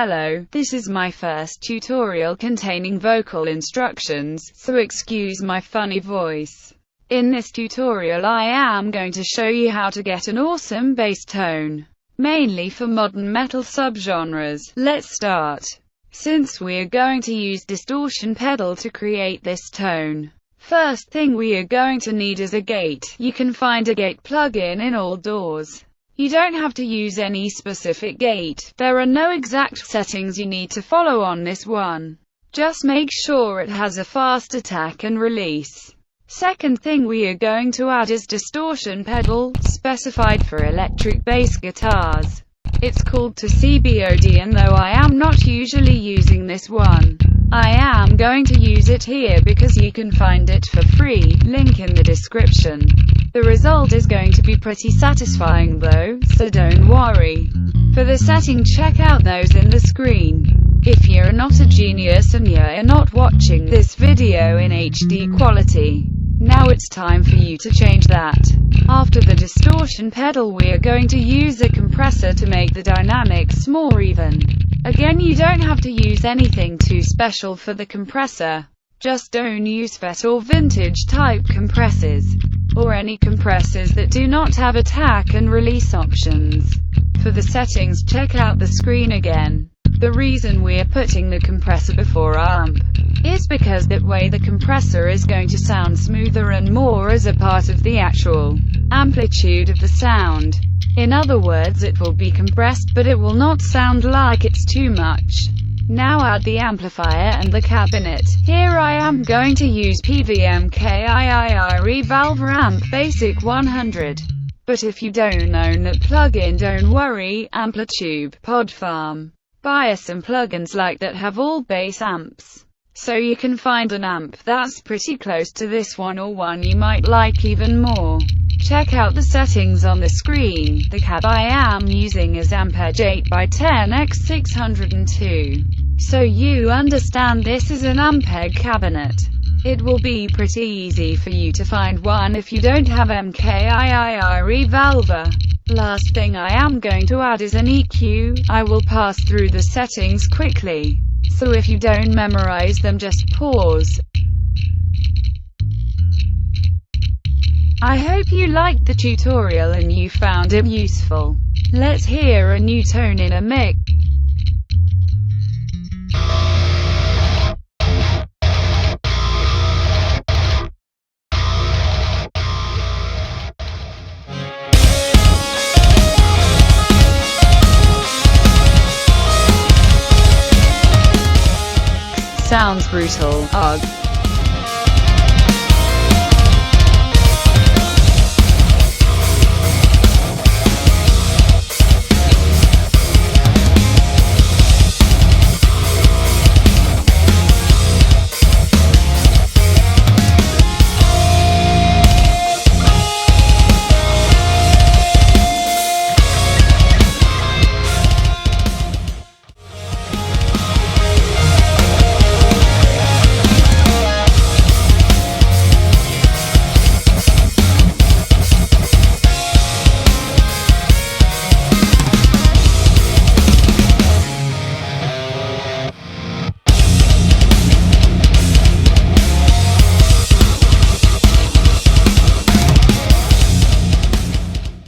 Hello, this is my first tutorial containing vocal instructions, so excuse my funny voice. In this tutorial I am going to show you how to get an awesome bass tone, mainly for modern metal subgenres. Let's start. Since we are going to use Distortion Pedal to create this tone, first thing we are going to need is a gate. You can find a gate plugin in all DAWs. You don't have to use any specific gate. There are no exact settings you need to follow on this one. Just make sure it has a fast attack and release. Second thing we are going to add is Distortion Pedal, specified for electric bass guitars. It's called to B.O.D, and though I am not usually using this one, I am going to use it here because you can find it for free, link in the description. The result is going to be pretty satisfying though, so don't worry. For the setting, check out those in the screen. If you're not a genius and you're not watching this video in HD quality, now it's time for you to change that. After the distortion pedal, we are going to use a compressor to make the dynamics more even. Again, you don't have to use anything too special for the compressor. Just don't use FET or vintage type compressors, or any compressors that do not have attack and release options. For the settings, check out the screen again. The reason we are putting the compressor before amp is because that way the compressor is going to sound smoother and more as a part of the actual amplitude of the sound. In other words, it will be compressed, but it will not sound like it's too much. Now add the amplifier and the cabinet. Here I am going to use PVM KIIRE Valve Amp Basic 100. But if you don't own that plugin, don't worry, Amplitude, Pod Farm, buy some plugins like that have all bass amps. So you can find an amp that's pretty close to this one, or one you might like even more. Check out the settings on the screen. The cab I am using is Ampeg 8x10x602. So you understand this is an Ampeg cabinet. It will be pretty easy for you to find one if you don't have MKIIRE Valve. Last thing I am going to add is an EQ. I will pass through the settings quickly, so if you don't memorize them, just pause. I hope you liked the tutorial and you found it useful. Let's hear a new tone in a mix. Sounds brutal. Ugh.